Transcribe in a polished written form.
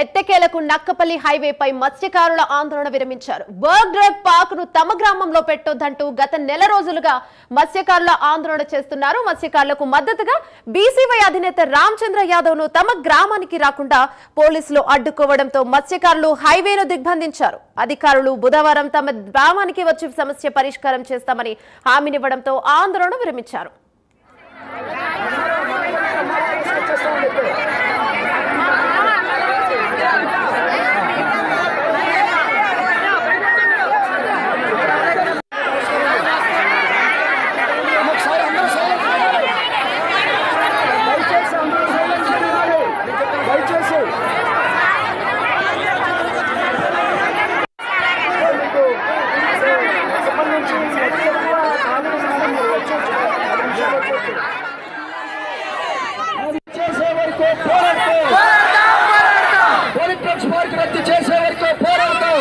ఎట్టకేలకు నక్కపల్లి హైవేపై మత్స్యకారుల ఆందోళన విరమించారు. బర్గర్ పార్క్ ను తమ గ్రామంలో పెట్టొద్దంటూ గత నెల రోజులుగా మత్స్యకారుల ఆందోళన చేస్తున్నారు. మత్స్యకారులకు మద్దతుగా బీసీవై అధినేత రామచంద్ర యాదవ్ ను తమ గ్రామానికి రాకుండా పోలీసులు అడ్డుకోవడంతో మత్స్యకారులు హైవేను దిగ్బంధించారు. అధికారులు బుధవారం తమ గ్రామానికి వచ్చి సమస్య పరిష్కారం చేస్తామని హామీనివ్వడంతో ఆందోళన విరమించారు. రద్దు చేసే వరకు పోరాడతాం.